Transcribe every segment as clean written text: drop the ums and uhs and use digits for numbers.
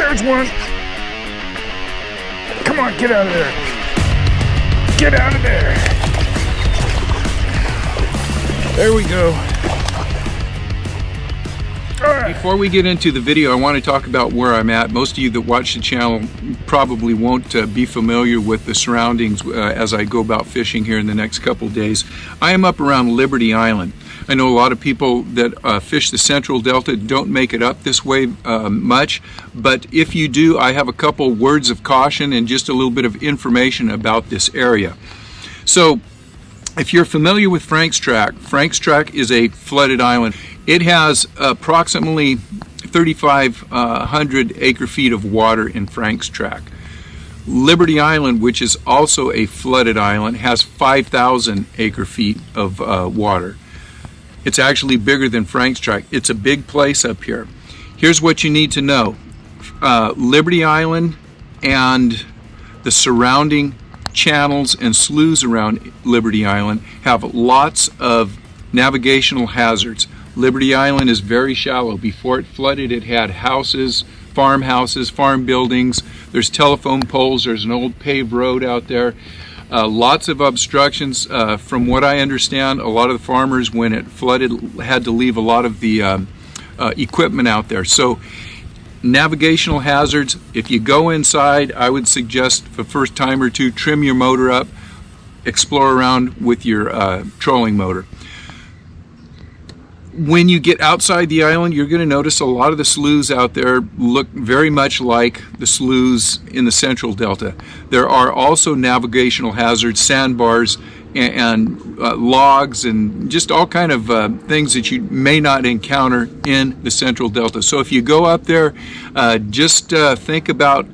There's one. Come on, get out of there. Get out of there. There we go. Before we get into the video, I want to talk about where I'm at. Most of you that watch the channel probably won't be familiar with the surroundings as I go about fishing here in the next couple days. I am up around Liberty Island. I know a lot of people that fish the Central Delta don't make it up this way much, but if you do, I have a couple words of caution and just a little bit of information about this area. So, if you're familiar with Frank's Track is a flooded island. It has approximately 3,500 acre-feet of water in Frank's Track. Liberty Island, which is also a flooded island, has 5,000 acre-feet of water. It's actually bigger than Frank's Track. It's a big place up here. Here's what you need to know. Liberty Island and the surrounding channels and sloughs around Liberty Island have lots of navigational hazards. Liberty Island is very shallow. Before it flooded, it had houses, farmhouses, farm buildings. There's telephone poles. There's an old paved road out there. Lots of obstructions. From what I understand, a lot of the farmers, when it flooded, had to leave a lot of the equipment out there. So, navigational hazards. If you go inside, I would suggest for the first time or two, trim your motor up, explore around with your trolling motor. When you get outside the island, you're going to notice a lot of the sloughs out there look very much like the sloughs in the Central Delta. There are also navigational hazards, sandbars, and logs, and just all kind of things that you may not encounter in the Central Delta. So if you go up there, just think about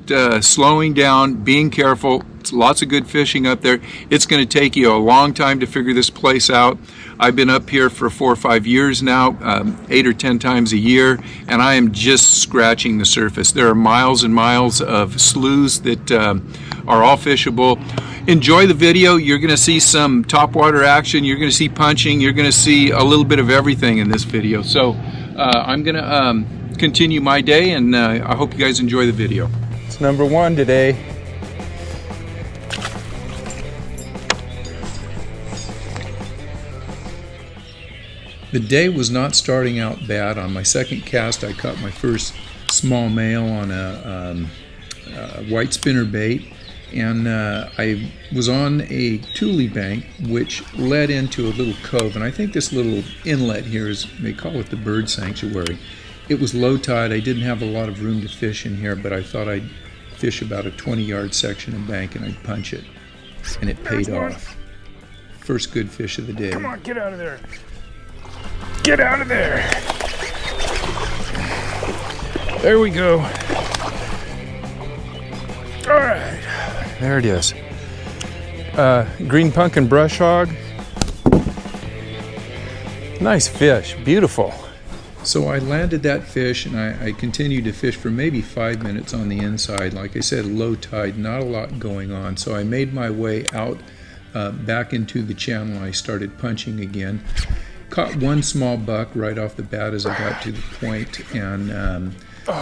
slowing down, being careful. It's lots of good fishing up there. It's going to take you a long time to figure this place out. I've been up here for 4 or 5 years now, 8 or 10 times a year, and I am just scratching the surface. There are miles and miles of sloughs that are all fishable. Enjoy the video. You're going to see some topwater action. You're going to see punching. You're going to see a little bit of everything in this video. So I'm going to continue my day, and I hope you guys enjoy the video. It's number one today. The day was not starting out bad. On my second cast, I caught my first small male on a white spinner bait, and I was on a tule bank which led into a little cove, and I think this little inlet here is, they call it the bird sanctuary. It was low tide. I didn't have a lot of room to fish in here, but I thought I'd fish about a 20-yard section of bank and I'd punch it, and it paid off. First good fish of the day. Come on, get out of there. Get out of there. There we go. All right, there it is. Green pumpkin brush hog. Nice fish, beautiful. So I landed that fish, and I continued to fish for maybe 5 minutes on the inside. Like I said, low tide, not a lot going on. So I made my way out back into the channel. I started punching again. Caught one small buck right off the bat as I got to the point, and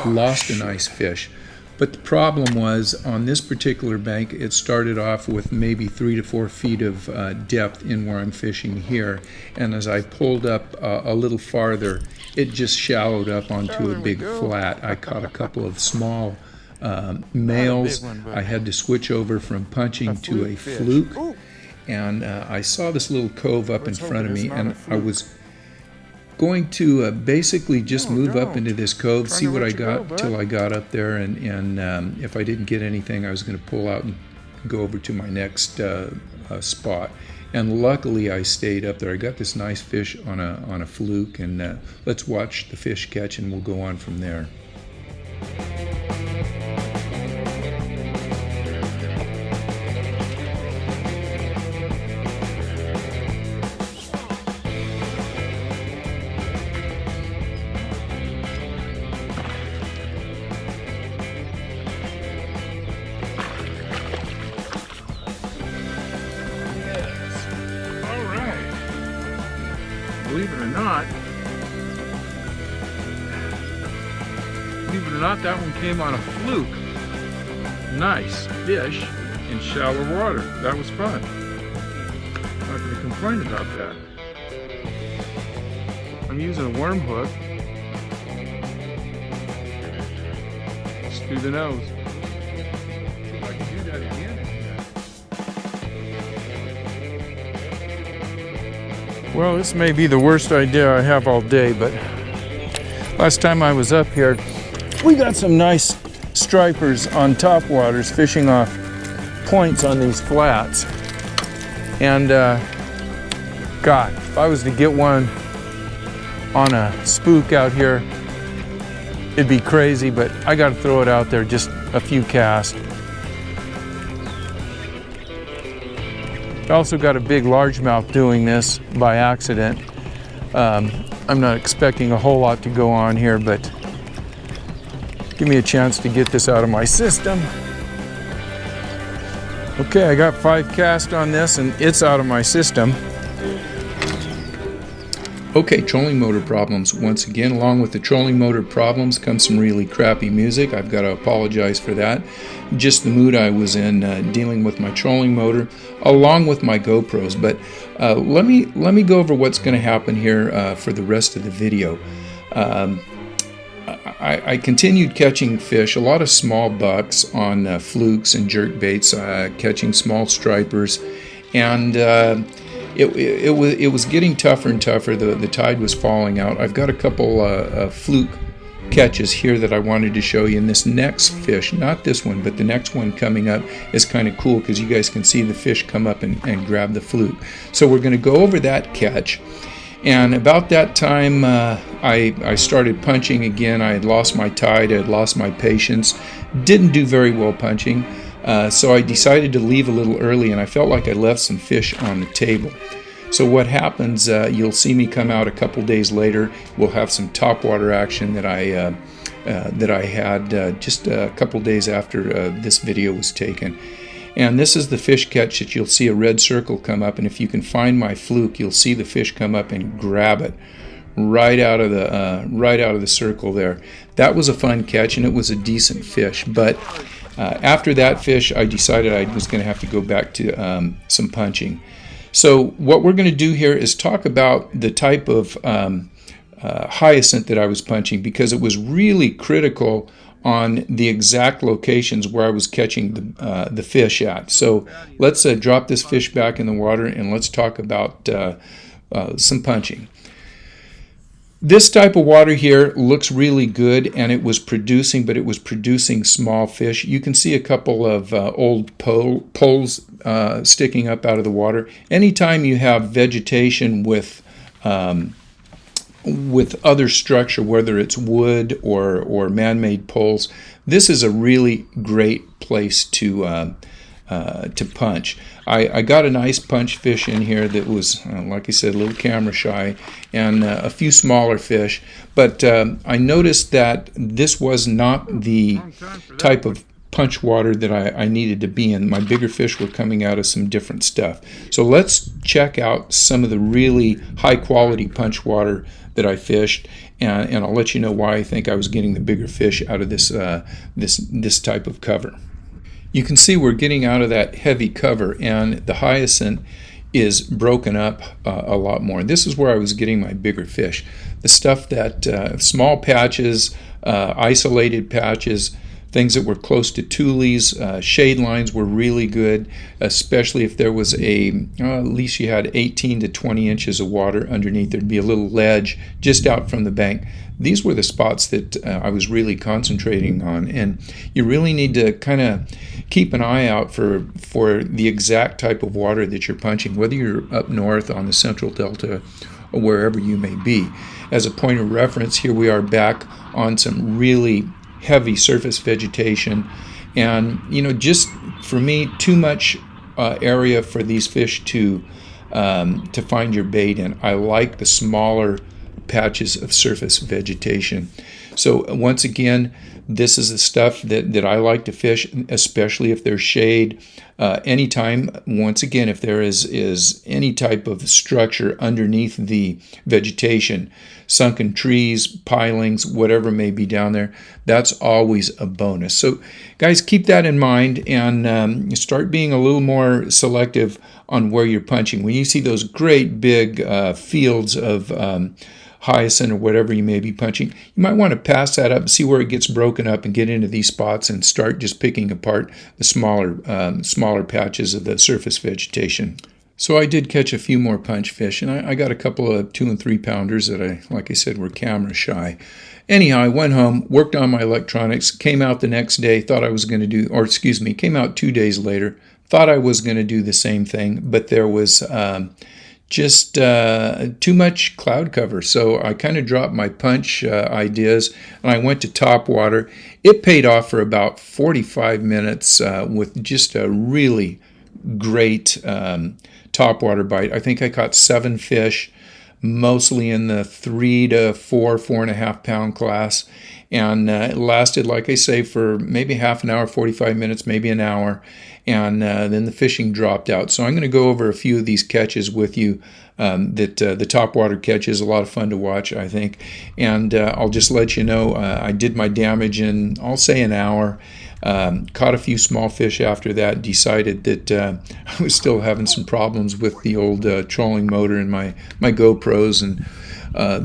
lost a nice fish. But the problem was, on this particular bank, it started off with maybe 3 to 4 feet of depth in where I'm fishing here, and as I pulled up a little farther, it just shallowed up onto a big flat. I caught a couple of small males. I had to switch over from punching to a fluke, and I saw this little cove up in front of me, and I was going to basically just move up into this cove, see what I got till I got up there, and if I didn't get anything, I was going to pull out and go over to my next spot. And luckily I stayed up there. I got this nice fish on a fluke, and let's watch the fish catch and we'll go on from there. Believe it or or not, that one came on a fluke. Nice fish in shallow water. That was fun. Not going to complain about that. I'm using a worm hook. Just through the nose. See if I can do that again. Well, this may be the worst idea I have all day, but last time I was up here, we got some nice stripers on top waters fishing off points on these flats. And God, if I was to get one on a spook out here, it'd be crazy, but I got to throw it out there, just a few casts. I also got a big largemouth doing this by accident. I'm not expecting a whole lot to go on here, but give me a chance to get this out of my system. Okay, I got 5 casts on this and it's out of my system. Okay, trolling motor problems. Once again, along with the trolling motor problems comes some really crappy music. I've got to apologize for that. Just the mood I was in dealing with my trolling motor, along with my GoPros. But let me go over what's going to happen here for the rest of the video. I continued catching fish, a lot of small bucks on flukes and jerk baits, catching small stripers, and it was getting tougher and tougher. The tide was falling out. I've got a couple fluke catches here that I wanted to show you. And this next fish, not this one, but the next one coming up is kind of cool because you guys can see the fish come up and grab the fluke. So we're going to go over that catch. And about that time, I started punching again. I had lost my tide. I had lost my patience. Didn't do very well punching. So I decided to leave a little early, and I felt like I left some fish on the table. So what happens, you'll see me come out a couple days later. We'll have some topwater action that I had just a couple days after this video was taken. And this is the fish catch that you'll see a red circle come up, and if you can find my fluke, you'll see the fish come up and grab it right out of the circle there. That was a fun catch, and it was a decent fish. But after that fish, I decided I was going to have to go back to some punching. So what we're going to do here is talk about the type of hyacinth that I was punching, because it was really critical on the exact locations where I was catching the fish at. So let's drop this fish back in the water and let's talk about some punching. This type of water here looks really good, and it was producing, but it was producing small fish. You can see a couple of old poles sticking up out of the water. Anytime you have vegetation with other structure, whether it's wood or man-made poles, this is a really great place to punch. I got a nice punch fish in here that was, like I said, a little camera shy, and a few smaller fish. But I noticed that this was not the type of punch water that I needed to be in. My bigger fish were coming out of some different stuff. So let's check out some of the really high quality punch water that I fished, and I'll let you know why I think I was getting the bigger fish out of this this type of cover. You can see we're getting out of that heavy cover, and the hyacinth is broken up a lot more. This is where I was getting my bigger fish. The stuff that small patches, isolated patches, things that were close to tules, shade lines were really good, especially if there was at least you had 18 to 20 inches of water underneath. There'd be a little ledge just out from the bank. These were the spots that I was really concentrating on, and you really need to kind of keep an eye out for the exact type of water that you're punching, whether you're up north on the Central Delta or wherever you may be. As a point of reference, here we are back on some really heavy surface vegetation, and just for me, too much area for these fish to find your bait in. I like the smaller patches of surface vegetation. So once again, this is the stuff that I like to fish, especially if there's shade. Anytime, once again, if there is any type of structure underneath the vegetation, sunken trees, pilings, whatever may be down there, that's always a bonus. So guys, keep that in mind and start being a little more selective on where you're punching. When you see those great big fields of hyacinth or whatever you may be punching, you might want to pass that up and see where it gets broken up and get into these spots and start just picking apart the smaller patches of the surface vegetation. So I did catch a few more punch fish, and I got a couple of 2 and 3 pounders that like I said, were camera shy. Anyhow, I went home, worked on my electronics, came out the next day, thought I was going to do, or excuse me, came out 2 days later, thought I was going to do the same thing, but there was just too much cloud cover. So I kind of dropped my punch ideas and I went to top water. It paid off for about 45 minutes with just a really great topwater bite. I think I caught 7 fish, mostly in the 3 to 4.5 pound class. And it lasted, like I say, for maybe half an hour, 45 minutes, maybe an hour. And then the fishing dropped out. So I'm going to go over a few of these catches with you. The topwater catch is a lot of fun to watch, I think. And I'll just let you know, I did my damage in, I'll say, an hour. Caught a few small fish after that, decided that I was still having some problems with the old trolling motor and my GoPros and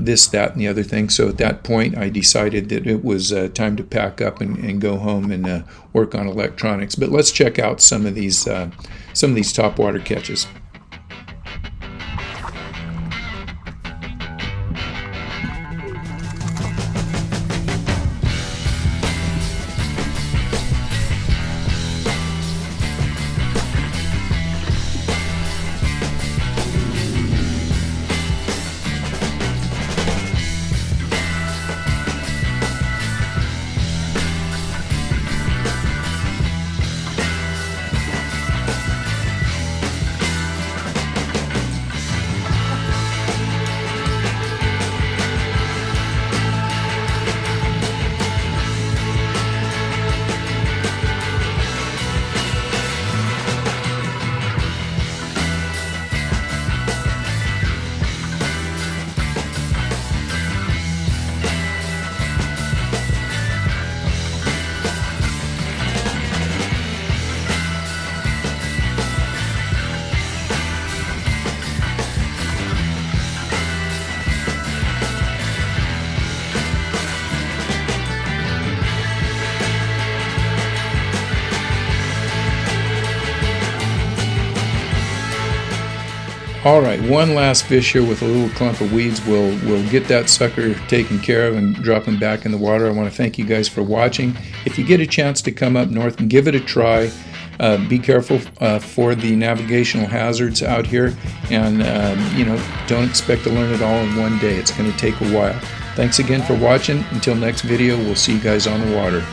this, that, and the other thing. So at that point, I decided that it was time to pack up and go home and work on electronics. But let's check out some of these topwater catches. All right, one last fish here with a little clump of weeds. We'll get that sucker taken care of and drop him back in the water. I want to thank you guys for watching. If you get a chance to come up north and give it a try, be careful for the navigational hazards out here, and don't expect to learn it all in one day. It's going to take a while. Thanks again for watching. Until next video, we'll see you guys on the water.